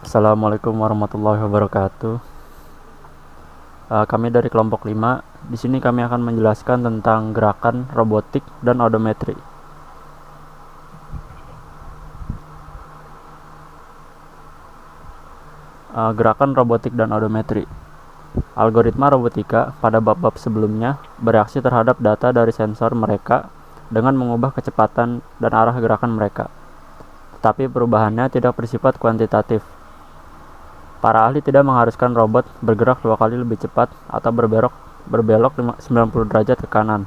Assalamualaikum warahmatullahi wabarakatuh. Kami dari kelompok 5. Di sini kami akan menjelaskan tentang gerakan robotik dan odometri. Gerakan robotik dan odometri. Algoritma robotika pada bab-bab sebelumnya bereaksi terhadap data dari sensor mereka dengan mengubah kecepatan dan arah gerakan mereka. Tetapi perubahannya tidak bersifat kuantitatif. Para ahli tidak mengharuskan robot bergerak 2 kali lebih cepat atau berbelok 90 derajat ke kanan.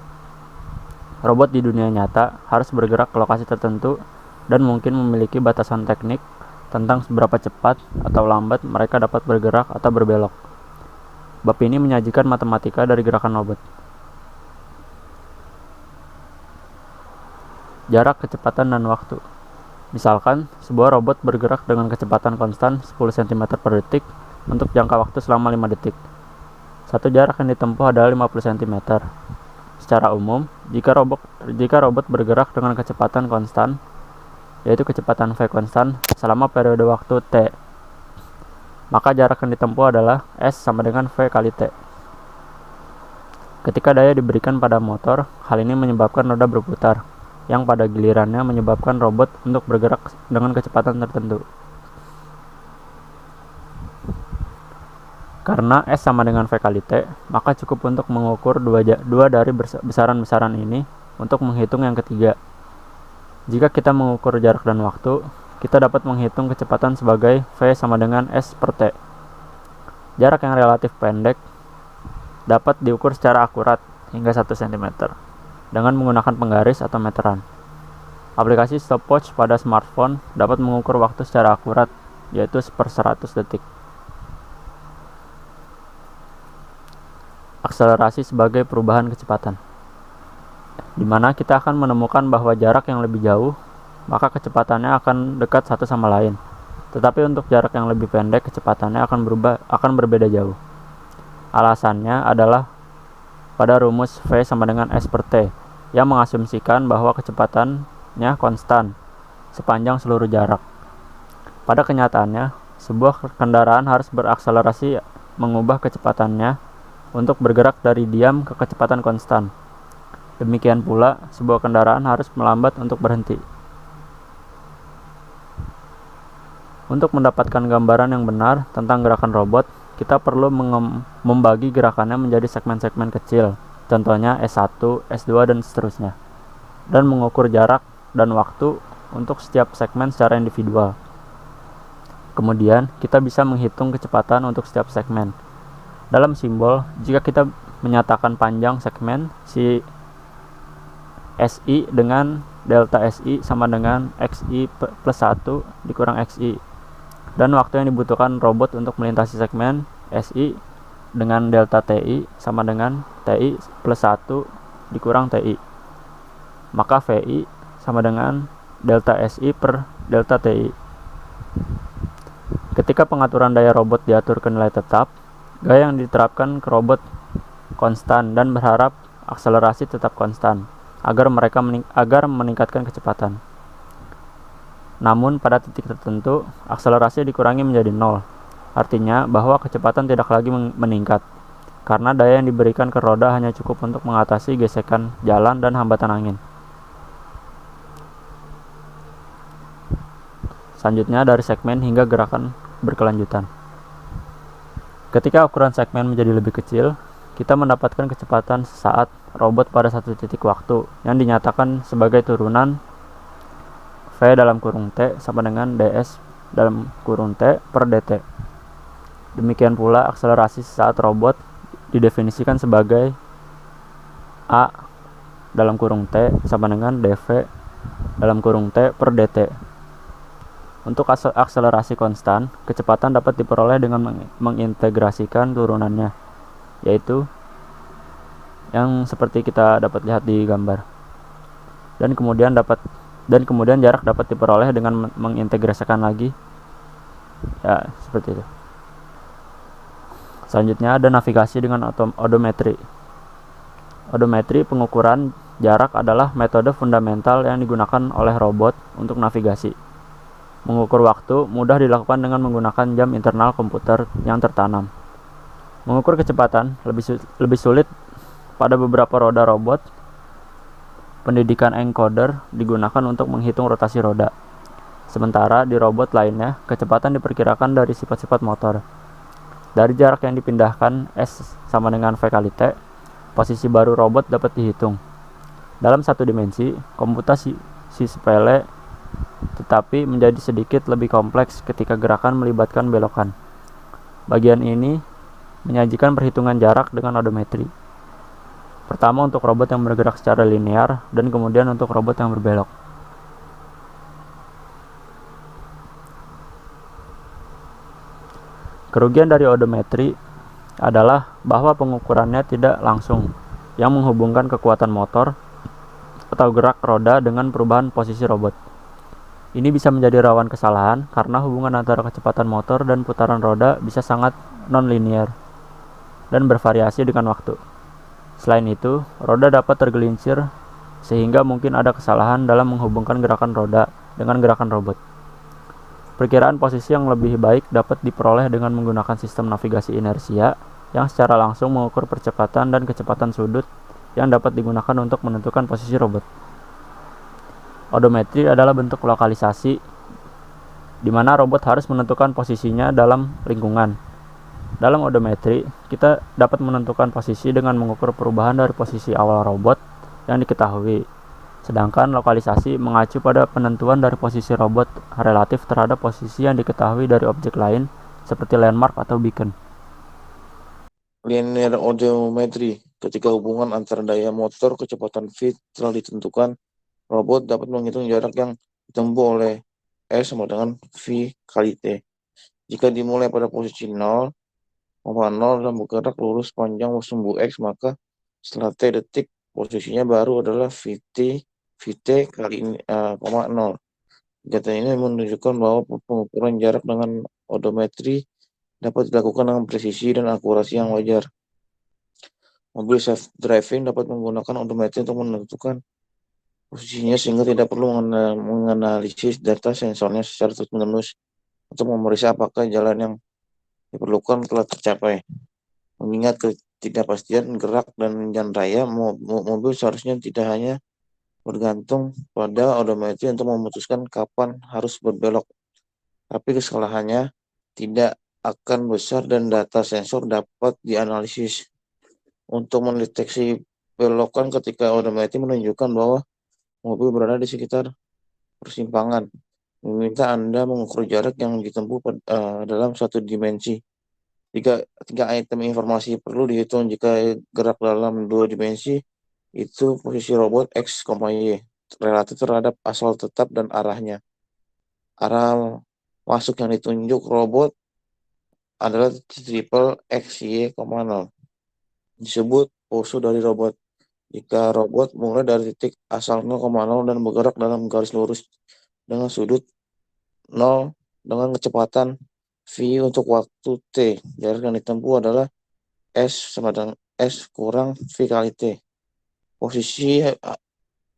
Robot di dunia nyata harus bergerak ke lokasi tertentu dan mungkin memiliki batasan teknik tentang seberapa cepat atau lambat mereka dapat bergerak atau berbelok. Bab ini menyajikan matematika dari gerakan robot. Jarak, kecepatan, dan waktu. Misalkan, sebuah robot bergerak dengan kecepatan konstan 10 cm per detik untuk jangka waktu selama 5 detik. Satu jarak yang ditempuh adalah 50 cm. Secara umum, jika robot bergerak dengan kecepatan konstan, yaitu kecepatan v konstan, selama periode waktu t, maka jarak yang ditempuh adalah S sama dengan V kali T. Ketika daya diberikan pada motor, hal ini menyebabkan roda berputar, yang pada gilirannya menyebabkan robot untuk bergerak dengan kecepatan tertentu. Karena S sama dengan V kali T, maka cukup untuk mengukur dua dari besaran-besaran ini untuk menghitung yang ketiga. Jika kita mengukur jarak dan waktu, kita dapat menghitung kecepatan sebagai V sama dengan S per T. Jarak yang relatif pendek dapat diukur secara akurat hingga 1 cm dengan menggunakan penggaris atau meteran. Aplikasi stopwatch pada smartphone dapat mengukur waktu secara akurat, yaitu per 100 detik. Akselerasi sebagai perubahan kecepatan, di mana kita akan menemukan bahwa jarak yang lebih jauh, maka kecepatannya akan dekat satu sama lain. Tetapi untuk jarak yang lebih pendek, kecepatannya akan berbeda jauh. Alasannya adalah pada rumus V sama dengan S per T, yang mengasumsikan bahwa kecepatannya konstan sepanjang seluruh jarak. Pada kenyataannya, sebuah kendaraan harus berakselerasi mengubah kecepatannya untuk bergerak dari diam ke kecepatan konstan. Demikian pula, sebuah kendaraan harus melambat untuk berhenti. Untuk mendapatkan gambaran yang benar tentang gerakan robot, kita perlu membagi gerakannya menjadi segmen-segmen kecil, contohnya S1, S2, dan seterusnya, dan mengukur jarak dan waktu untuk setiap segmen secara individual. Kemudian, kita bisa menghitung kecepatan untuk setiap segmen. Dalam simbol, jika kita menyatakan panjang segmen, si SI dengan delta SI sama dengan XI plus 1 dikurang XI, dan waktu yang dibutuhkan robot untuk melintasi segmen SI dengan delta TI sama dengan TI plus 1 dikurang TI, maka VI sama dengan delta SI per delta TI. Ketika pengaturan daya robot diatur ke nilai tetap, gaya yang diterapkan ke robot konstan dan berharap akselerasi tetap konstan agar meningkatkan kecepatan. Namun pada titik tertentu, akselerasi dikurangi menjadi 0, artinya bahwa kecepatan tidak lagi meningkat, karena daya yang diberikan ke roda hanya cukup untuk mengatasi gesekan jalan dan hambatan angin. Selanjutnya dari segmen hingga gerakan berkelanjutan. Ketika ukuran segmen menjadi lebih kecil, kita mendapatkan kecepatan sesaat robot pada satu titik waktu yang dinyatakan sebagai turunan V dalam kurung T sama dengan ds dalam kurung T per dt. Demikian pula akselerasi saat robot didefinisikan sebagai A dalam kurung T sama dengan dv dalam kurung T per dt. Untuk akselerasi konstan, kecepatan dapat diperoleh dengan mengintegrasikan turunannya, yaitu yang seperti kita dapat lihat di gambar. Dan kemudian jarak dapat diperoleh dengan mengintegrasikan lagi, ya seperti itu. Selanjutnya ada navigasi dengan odometri. Odometri pengukuran jarak adalah metode fundamental yang digunakan oleh robot untuk navigasi. Mengukur waktu mudah dilakukan dengan menggunakan jam internal komputer yang tertanam. Mengukur kecepatan lebih sulit pada beberapa roda robot. Pendidikan encoder digunakan untuk menghitung rotasi roda. Sementara di robot lainnya, kecepatan diperkirakan dari sifat-sifat motor. Dari jarak yang dipindahkan, S sama dengan V kali T, posisi baru robot dapat dihitung. Dalam satu dimensi, komputasi sepele tetapi menjadi sedikit lebih kompleks ketika gerakan melibatkan belokan. Bagian ini menyajikan perhitungan jarak dengan odometri. Pertama untuk robot yang bergerak secara linear dan kemudian untuk robot yang berbelok. Kerugian dari odometri adalah bahwa pengukurannya tidak langsung, yang menghubungkan kekuatan motor atau gerak roda dengan perubahan posisi robot. Ini bisa menjadi rawan kesalahan karena hubungan antara kecepatan motor dan putaran roda bisa sangat non-linear dan bervariasi dengan waktu. Selain itu, roda dapat tergelincir sehingga mungkin ada kesalahan dalam menghubungkan gerakan roda dengan gerakan robot. Perkiraan posisi yang lebih baik dapat diperoleh dengan menggunakan sistem navigasi inersia yang secara langsung mengukur percepatan dan kecepatan sudut yang dapat digunakan untuk menentukan posisi robot. Odometri adalah bentuk lokalisasi di mana robot harus menentukan posisinya dalam lingkungan. Dalam odometri, kita dapat menentukan posisi dengan mengukur perubahan dari posisi awal robot yang diketahui. Sedangkan lokalisasi mengacu pada penentuan dari posisi robot relatif terhadap posisi yang diketahui dari objek lain seperti landmark atau beacon. Linear odometri. Ketika hubungan antara daya motor kecepatan V telah ditentukan, robot dapat menghitung jarak yang ditempuh oleh S sama dengan V kali T. Jika dimulai pada posisi 0,0 dan bergerak lurus panjang sumbu X, maka setelah T detik, posisinya baru adalah VT kali 0. Data ini menunjukkan bahwa pengukuran jarak dengan odometri dapat dilakukan dengan presisi dan akurasi yang wajar. Mobil self-driving dapat menggunakan odometri untuk menentukan posisinya sehingga tidak perlu menganalisis data sensornya secara terus-menerus untuk memeriksa apakah jalan yang diperlukan telah tercapai. Mengingat ketidakpastian gerak dan jalan raya, mobil seharusnya tidak hanya bergantung pada odometri untuk memutuskan kapan harus berbelok, tapi kesalahannya tidak akan besar dan data sensor dapat dianalisis untuk mendeteksi belokan ketika odometri menunjukkan bahwa mobil berada di sekitar persimpangan. Meminta Anda mengukur jarak yang ditempuh dalam satu dimensi. Tiga item informasi perlu dihitung jika gerak dalam dua dimensi, itu posisi robot X, Y, relatif terhadap asal tetap dan arahnya. Arah masuk yang ditunjuk robot adalah triple X, Y, 0. Disebut pose dari robot. Jika robot mulai dari titik asal 0,0 dan bergerak dalam garis lurus dengan sudut 0 dengan kecepatan V untuk waktu T, jarak yang ditempuh adalah S sama dengan S kurang V kali T. Posisi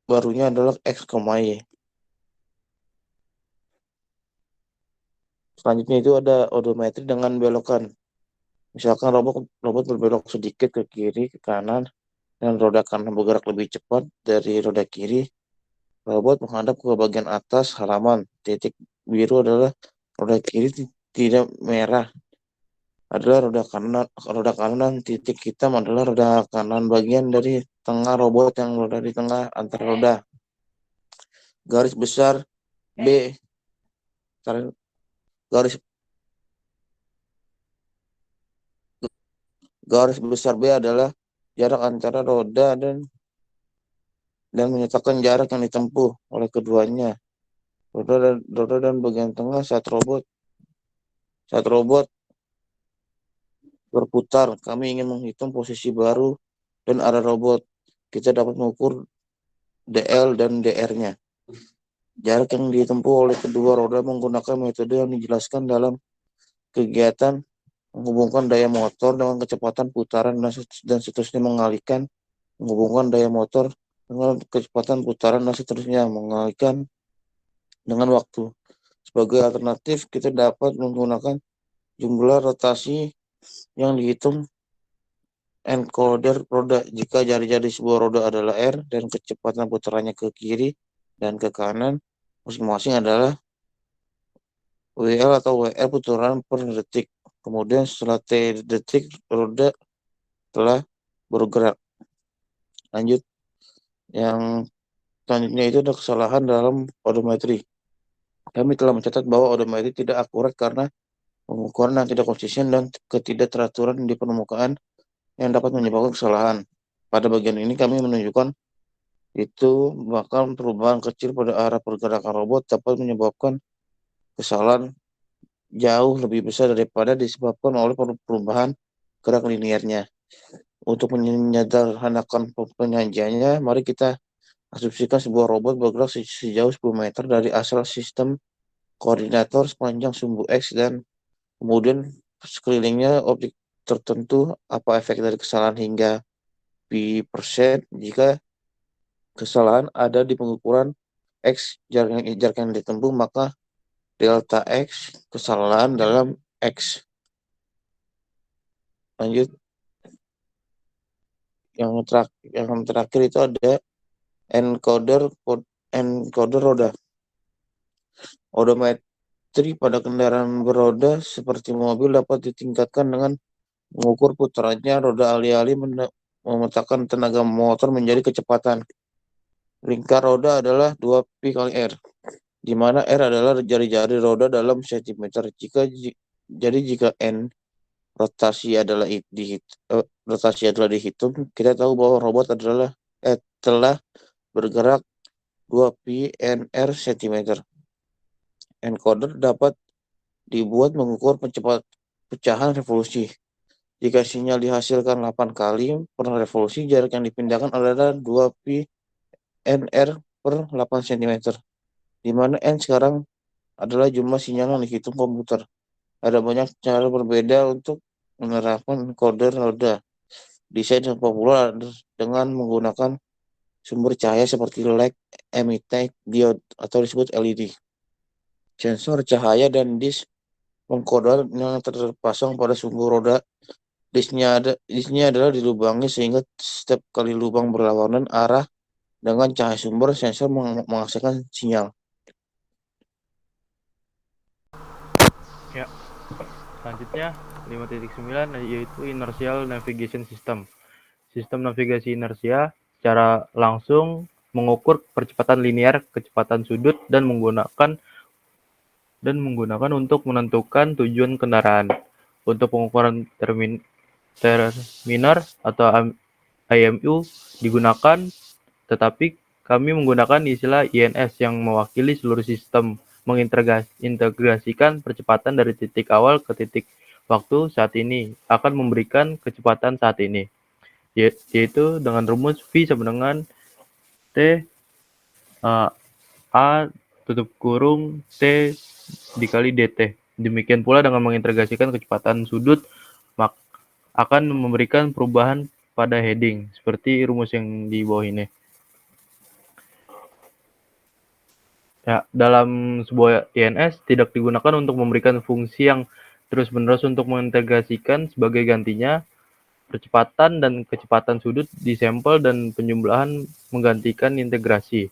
barunya adalah X, Y. Selanjutnya itu ada odometri dengan belokan. Misalkan robot berbelok sedikit ke kiri, ke kanan, dan roda kanan bergerak lebih cepat dari roda kiri. Robot menghadap ke bagian atas halaman. Titik biru adalah roda kiri, tidak merah adalah roda kanan, titik hitam adalah roda kanan bagian dari tengah robot yang berada di tengah antara roda. Garis besar B garis garis besar B adalah jarak antara roda dan menyatakan jarak yang ditempuh oleh keduanya. Roda dan bagian tengah saat robot berputar. Kami ingin menghitung posisi baru dan arah robot. Kita dapat mengukur DL dan DR-nya. Jarak yang ditempuh oleh kedua roda menggunakan metode yang dijelaskan dalam kegiatan menghubungkan daya motor dengan kecepatan putaran dan seterusnya menghubungkan daya motor dengan kecepatan putaran dan seterusnya mengalihkan dengan waktu. Sebagai alternatif, kita dapat menggunakan jumlah rotasi yang dihitung encoder roda. Jika jari-jari sebuah roda adalah R dan kecepatan putarannya ke kiri dan ke kanan masing-masing adalah WL atau WR putaran per detik. Kemudian setelah T detik roda telah bergerak. Lanjut, yang selanjutnya itu ada kesalahan dalam odometri. Kami telah mencatat bahwa odometri tidak akurat karena pengukuran yang tidak konsisten dan ketidakteraturan di permukaan yang dapat menyebabkan kesalahan. Pada bagian ini kami menunjukkan itu bahkan perubahan kecil pada arah pergerakan robot dapat menyebabkan kesalahan jauh lebih besar daripada disebabkan oleh perubahan gerak linearnya. Untuk menyederhanakan penyajiannya, mari kita asumsikan sebuah robot bergerak sejauh 10 meter dari asal sistem koordinator sepanjang sumbu X dan kemudian sekelilingnya objek tertentu. Apa efek dari kesalahan hingga pi% jika kesalahan ada di pengukuran X jarak yang ditempuh, maka delta X kesalahan dalam X. Lanjut, yang terakhir itu ada encoder roda. Odometri pada kendaraan beroda seperti mobil dapat ditingkatkan dengan mengukur putarannya roda alih-alih memetakan tenaga motor menjadi kecepatan. Lingkar roda adalah 2pi kali R, di mana R adalah jari-jari roda dalam sentimeter. Jika N rotasi adalah dihitung, kita tahu bahwa robot telah bergerak 2pi NR cm. Encoder dapat dibuat mengukur pecahan revolusi. Jika sinyal dihasilkan 8 kali per revolusi, jarak yang dipindahkan adalah 2pi NR per 8 cm, di mana N sekarang adalah jumlah sinyal yang dihitung komputer. Ada banyak cara berbeda untuk menerapkan encoder roda. Desain yang populer dengan menggunakan sumber cahaya seperti LED, emitter, diode, atau disebut LED. Sensor cahaya dan disk pengkoder yang terpasang pada sumbu roda. Disknya adalah dilubangi sehingga setiap kali lubang berlawanan arah dengan cahaya sumber, sensor menghasilkan sinyal. Ya, selanjutnya 5.9 yaitu Inertial Navigation System. Sistem navigasi inersia secara langsung mengukur percepatan linear, kecepatan sudut, dan menggunakan untuk menentukan tujuan kendaraan. Untuk pengukuran terminer atau IMU digunakan, tetapi kami menggunakan istilah INS yang mewakili seluruh sistem, mengintegrasikan percepatan dari titik awal ke titik waktu saat ini akan memberikan kecepatan saat ini, yaitu dengan rumus V sama dengan T A tutup kurung T dikali dt. Demikian pula dengan mengintegrasikan kecepatan sudut akan memberikan perubahan pada heading seperti rumus yang di bawah ini. Ya, dalam sebuah INS tidak digunakan untuk memberikan fungsi yang terus-menerus untuk mengintegrasikan. Sebagai gantinya, percepatan dan kecepatan sudut disampel dan penjumlahan menggantikan integrasi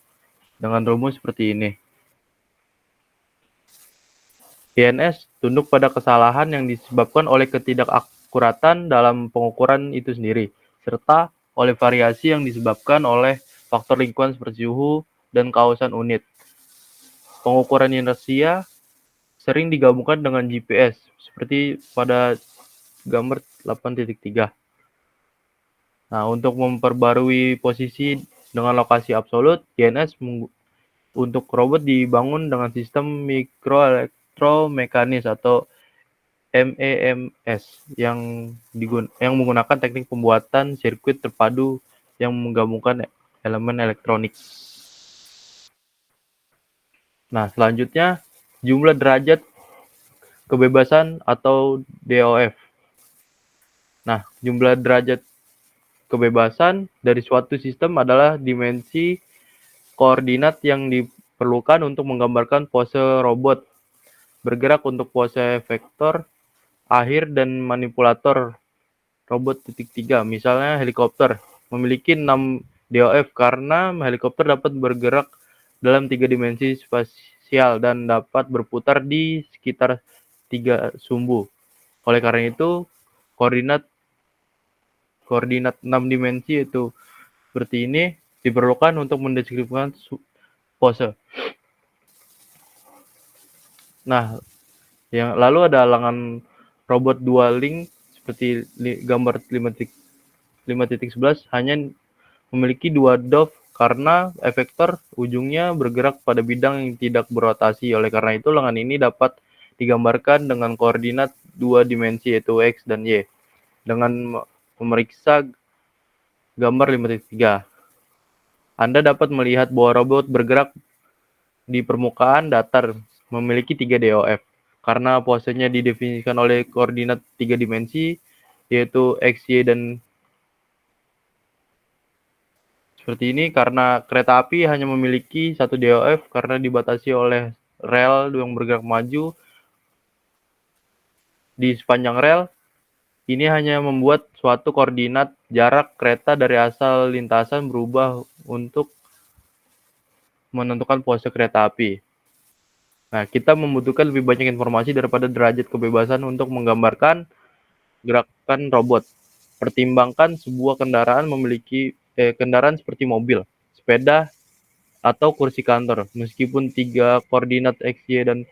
dengan rumus seperti ini. INS tunduk pada kesalahan yang disebabkan oleh ketidakakuratan dalam pengukuran itu sendiri, serta oleh variasi yang disebabkan oleh faktor lingkungan seperti suhu dan kausan unit. Pengukuran inersia sering digabungkan dengan GPS, seperti pada gambar 8.3. Nah, untuk memperbarui posisi dengan lokasi absolut, INS untuk robot dibangun dengan sistem mikroelektromekanis atau MEMS yang menggunakan teknik pembuatan sirkuit terpadu yang menggabungkan elemen elektronik. Nah, selanjutnya jumlah derajat kebebasan atau DOF. Nah, jumlah derajat kebebasan dari suatu sistem adalah dimensi koordinat yang diperlukan untuk menggambarkan pose robot bergerak untuk pose vektor, akhir, dan manipulator robot titik 3. Misalnya helikopter memiliki 6 DOF karena helikopter dapat bergerak dalam 3 dimensi spasial dan dapat berputar di sekitar 3 sumbu. Oleh karena itu, koordinat 6 dimensi itu seperti ini diperlukan untuk mendeskripsikan pose. Nah, yang lalu ada alangan robot dual link seperti gambar 5.11 hanya memiliki 2 DOF karena efektor ujungnya bergerak pada bidang yang tidak berotasi. Oleh karena itu, lengan ini dapat digambarkan dengan koordinat 2 dimensi yaitu X dan Y. Dengan memeriksa gambar 5.3, Anda dapat melihat bahwa robot bergerak di permukaan datar memiliki 3 DOF. Karena posenya didefinisikan oleh koordinat 3 dimensi, yaitu X, Y, dan seperti ini. Karena kereta api hanya memiliki 1 DOF karena dibatasi oleh rel yang bergerak maju di sepanjang rel. Ini hanya membuat suatu koordinat jarak kereta dari asal lintasan berubah untuk menentukan pose kereta api. Nah, kita membutuhkan lebih banyak informasi daripada derajat kebebasan untuk menggambarkan gerakan robot. Pertimbangkan sebuah kendaraan memiliki kendaraan seperti mobil, sepeda, atau kursi kantor. Meskipun 3 koordinat X, Y, dan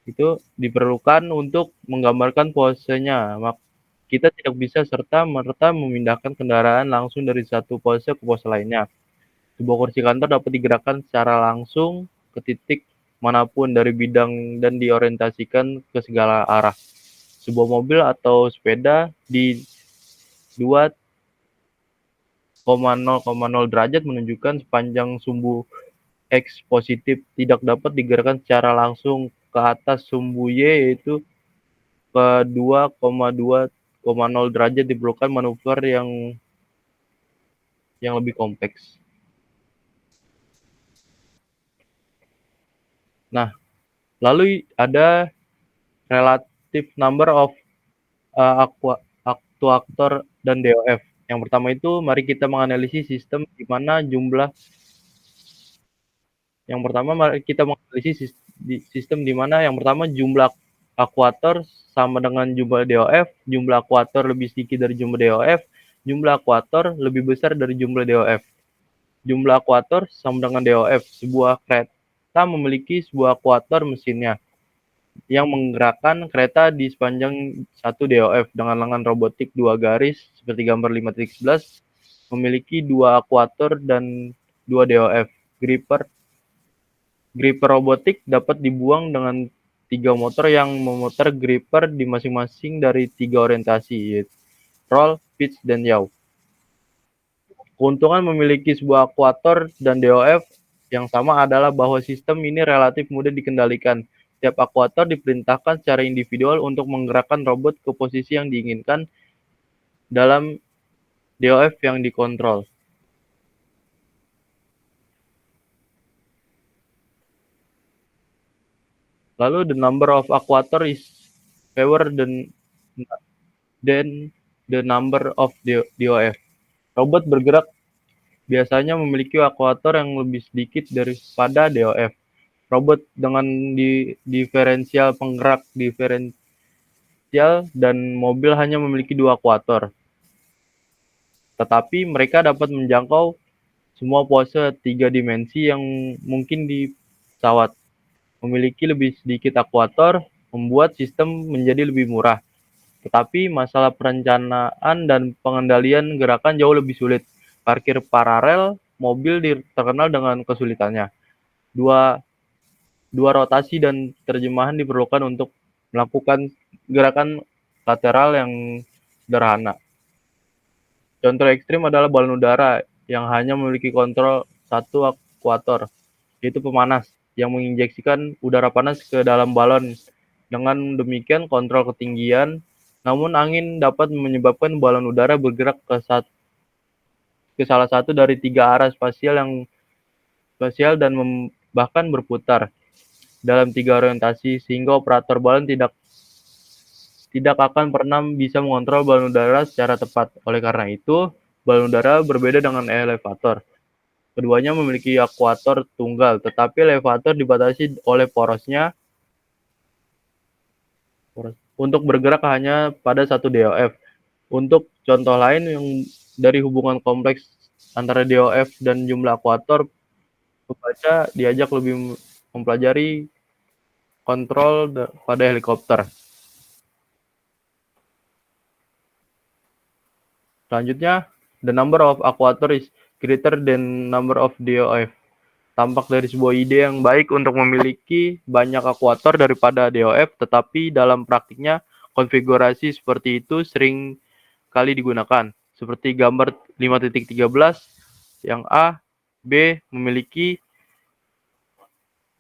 itu diperlukan untuk menggambarkan posenya, kita tidak bisa serta-merta memindahkan kendaraan langsung dari satu pose ke pose lainnya. Sebuah kursi kantor dapat digerakkan secara langsung ke titik manapun dari bidang dan diorientasikan ke segala arah. Sebuah mobil atau sepeda di 2,0,0 derajat menunjukkan sepanjang sumbu X positif tidak dapat digerakkan secara langsung ke atas sumbu Y, yaitu ke 2,2,0 derajat diperlukan manuver yang lebih kompleks. Nah, lalu ada relative number of aktuator dan DOF. Yang pertama itu, mari kita menganalisis sistem di mana jumlah jumlah akuator sama dengan jumlah DOF, jumlah akuator lebih sedikit dari jumlah DOF, jumlah akuator lebih besar dari jumlah DOF. Jumlah akuator sama dengan DOF. Sebuah kereta memiliki sebuah akuator mesinnya yang menggerakkan kereta di sepanjang 1 DOF dengan lengan robotik 2 garis seperti gambar 5.11 memiliki 2 akuator dan 2 DOF. Gripper robotik dapat dibuang dengan 3 motor yang memutar gripper di masing-masing dari 3 orientasi, yaitu roll, pitch, dan yaw. Keuntungan memiliki sebuah akuator dan DOF yang sama adalah bahwa sistem ini relatif mudah dikendalikan. Setiap akuator diperintahkan secara individual untuk menggerakkan robot ke posisi yang diinginkan dalam DOF yang dikontrol. Lalu the number of actuator is fewer than the number of DOF. Robot bergerak biasanya memiliki akuator yang lebih sedikit daripada DOF. Robot dengan diferensial penggerak diferensial dan mobil hanya memiliki 2 akuator. Tetapi mereka dapat menjangkau semua pose 3 dimensi yang mungkin di pesawat. Memiliki lebih sedikit akuator membuat sistem menjadi lebih murah. Tetapi masalah perencanaan dan pengendalian gerakan jauh lebih sulit. Parkir paralel mobil terkenal dengan kesulitannya. Dua rotasi dan terjemahan diperlukan untuk melakukan gerakan lateral yang sederhana. Contoh ekstrim adalah balon udara yang hanya memiliki kontrol 1 akuator, yaitu pemanas, yang menginjeksikan udara panas ke dalam balon. Dengan demikian kontrol ketinggian, namun angin dapat menyebabkan balon udara bergerak ke salah satu dari 3 arah spasial dan bahkan berputar. dalam 3 orientasi, sehingga operator balon tidak akan pernah bisa mengontrol balon udara secara tepat. Oleh karena itu, balon udara berbeda dengan elevator. Keduanya memiliki aktuator tunggal, tetapi elevator dibatasi oleh porosnya untuk bergerak hanya pada satu DOF. Untuk contoh lain yang dari hubungan kompleks antara DOF dan jumlah aktuator, pembaca diajak lebih mempelajari kontrol pada helikopter. Selanjutnya, the number of actuator is greater than number of DOF. Tampak dari sebuah ide yang baik untuk memiliki banyak akuator daripada DOF, tetapi dalam praktiknya konfigurasi seperti itu sering kali digunakan. Seperti gambar 5.13 yang A, B memiliki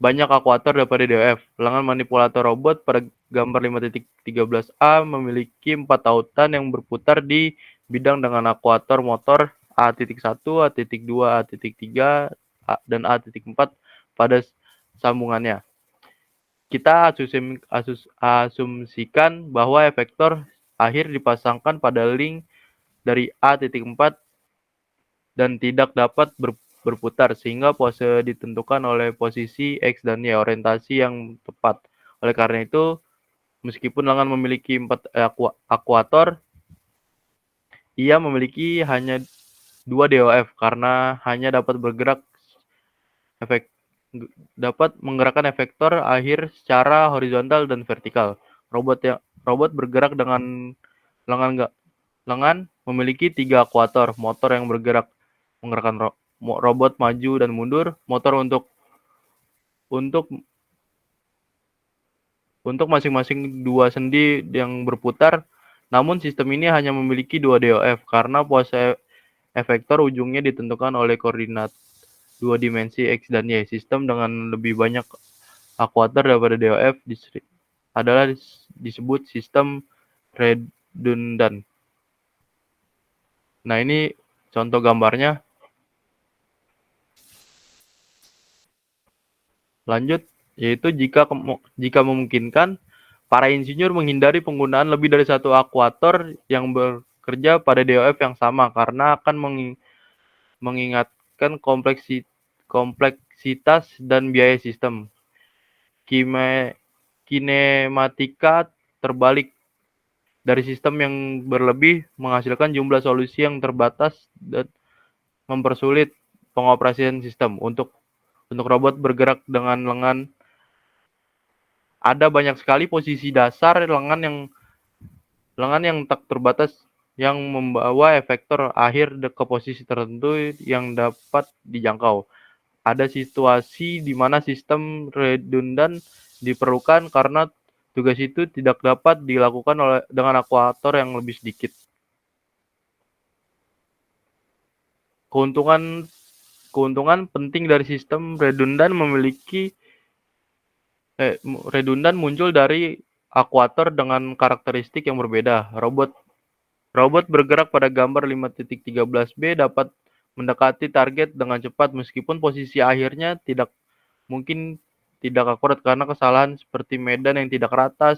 banyak akuator daripada DOF. Lengan manipulator robot pada gambar 5.13a memiliki 4 tautan yang berputar di bidang dengan akuator motor A.1, A.2, A.3, dan A.4 pada sambungannya. Kita asumsikan bahwa efektor akhir dipasangkan pada link dari A.4 dan tidak dapat berputar, sehingga pose ditentukan oleh posisi X dan Y, orientasi yang tepat. Oleh karena itu, meskipun lengan memiliki 4 akuator, ia memiliki hanya 2 DOF karena hanya dapat menggerakkan efektor akhir secara horizontal dan vertikal. Robot bergerak dengan lengan memiliki 3 akuator, motor yang menggerakkan robot maju dan mundur, motor untuk masing-masing 2 sendi yang berputar. Namun sistem ini hanya memiliki 2 DOF karena pose efektor ujungnya ditentukan oleh koordinat 2 dimensi X dan Y. Sistem dengan lebih banyak akuator daripada DOF adalah disebut sistem redundan. Nah, ini contoh gambarnya. Lanjut, yaitu jika memungkinkan, para insinyur menghindari penggunaan lebih dari satu akuator yang bekerja pada DOF yang sama karena akan mengingatkan kompleksitas dan biaya sistem. Kinematika terbalik dari sistem yang berlebih menghasilkan jumlah solusi yang terbatas dan mempersulit pengoperasian sistem. Untuk robot bergerak dengan lengan, ada banyak sekali posisi dasar lengan yang tak terbatas yang membawa efektor akhir ke posisi tertentu yang dapat dijangkau. Ada situasi di mana sistem redundan diperlukan karena tugas itu tidak dapat dilakukan dengan akuator yang lebih sedikit. Keuntungan penting dari sistem redundan muncul dari akuator dengan karakteristik yang berbeda. Robot bergerak pada gambar 5.13b dapat mendekati target dengan cepat meskipun posisi akhirnya mungkin tidak akurat karena kesalahan seperti medan yang tidak rata.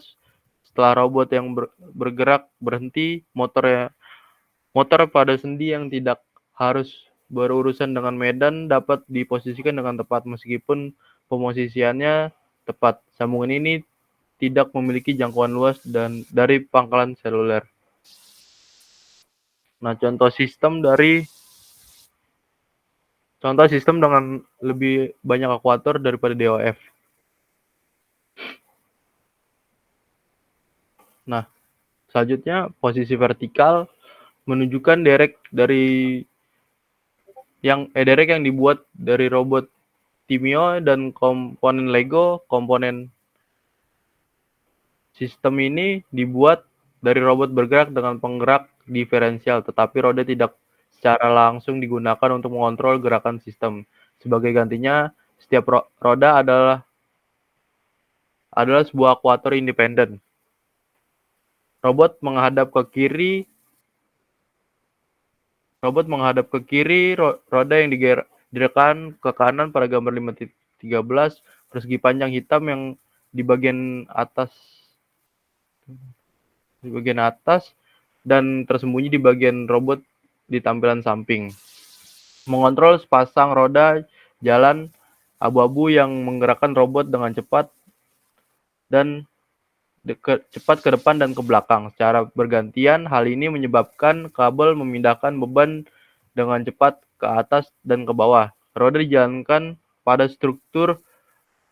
Setelah robot yang bergerak berhenti, motor pada sendi yang tidak harus berurusan dengan medan dapat diposisikan dengan tepat meskipun pemosisiannya tepat. Sambungan ini tidak memiliki jangkauan luas dari pangkalan seluler. Nah, contoh sistem dengan lebih banyak akuator daripada DOF. Nah, selanjutnya posisi vertikal menunjukkan derek yang dibuat dari robot Timio dan komponen Lego. Komponen sistem ini dibuat dari robot bergerak dengan penggerak diferensial, tetapi roda tidak secara langsung digunakan untuk mengontrol gerakan sistem. Sebagai gantinya, setiap roda adalah sebuah akuator independen. Robot menghadap ke kiri, roda yang digerakkan ke kanan pada gambar 5.13. persegi panjang hitam yang di bagian atas dan tersembunyi di bagian robot di tampilan samping. Mengontrol sepasang roda jalan abu-abu yang menggerakkan robot dengan cepat ke depan dan ke belakang secara bergantian. Hal ini menyebabkan kabel memindahkan beban dengan cepat ke atas dan ke bawah. Roda dijalankan pada struktur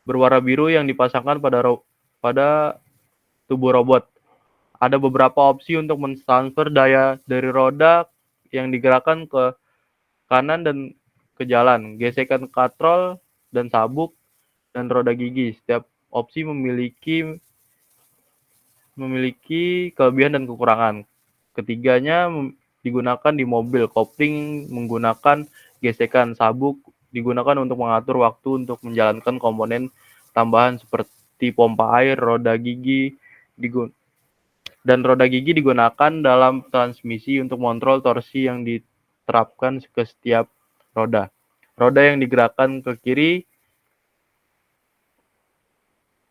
berwarna biru yang dipasangkan pada tubuh robot. Ada beberapa opsi untuk mentransfer daya dari roda yang digerakkan ke kanan dan ke jalan, gesekan katrol dan sabuk, dan roda gigi. Setiap opsi memiliki kelebihan dan kekurangan. Ketiganya digunakan di mobil. Kopling menggunakan gesekan, sabuk digunakan untuk mengatur waktu untuk menjalankan komponen tambahan seperti pompa air. Roda gigi digunakan dalam transmisi untuk mengontrol torsi yang diterapkan ke setiap roda. Roda yang digerakkan ke kiri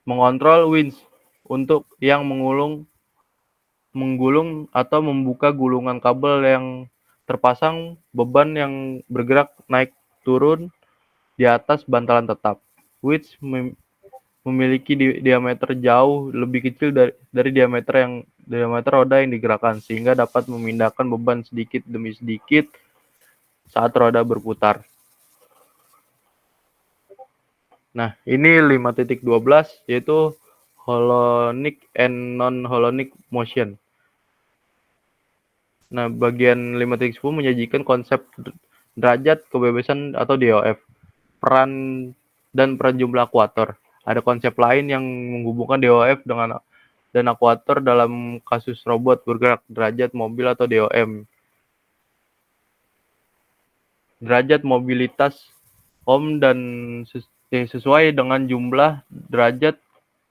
mengontrol winch untuk yang menggulung atau membuka gulungan kabel yang terpasang, beban yang bergerak naik turun di atas bantalan tetap. Winch memiliki diameter jauh lebih kecil dari diameter roda yang digerakkan, sehingga dapat memindahkan beban sedikit demi sedikit saat roda berputar. Nah, ini 5.12 yaitu holonic and non-holonic motion. Nah, bagian 5.10 menyajikan konsep derajat kebebasan atau DOF, peran jumlah akuator. Ada konsep lain yang menghubungkan DOF dan akuator dalam kasus robot bergerak, derajat mobil atau DOM. Derajat mobilitas Ohm dan sesuai dengan jumlah derajat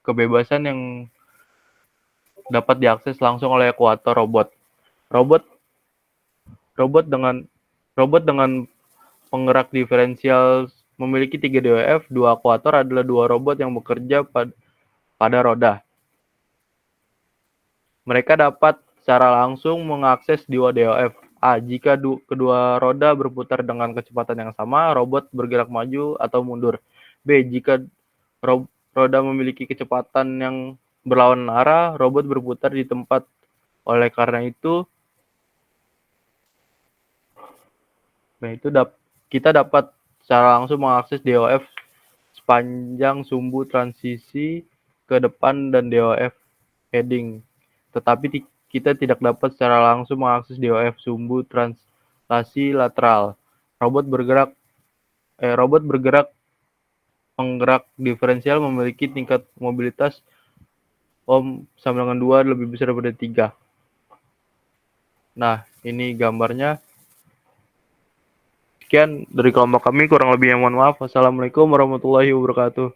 kebebasan yang dapat diakses langsung oleh akuator robot. Robot dengan penggerak diferensial memiliki 3 DOF. 2 akuator adalah 2 robot yang bekerja pada roda. Mereka dapat secara langsung mengakses 2 DOF. A. Jika kedua roda berputar dengan kecepatan yang sama, robot bergerak maju atau mundur. B. Jika roda memiliki kecepatan yang berlawanan arah, robot berputar di tempat. Oleh karena itu, kita dapat secara langsung mengakses DOF sepanjang sumbu transisi ke depan dan DOF heading. Tetapi kita tidak dapat secara langsung mengakses DOF sumbu translasi lateral. Robot bergerak penggerak diferensial memiliki tingkat mobilitas Ohm sama dengan 2 lebih besar daripada 3. Nah, ini gambarnya. Sekian dari kelompok kami, kurang lebihnya mohon maaf. Wassalamualaikum warahmatullahi wabarakatuh.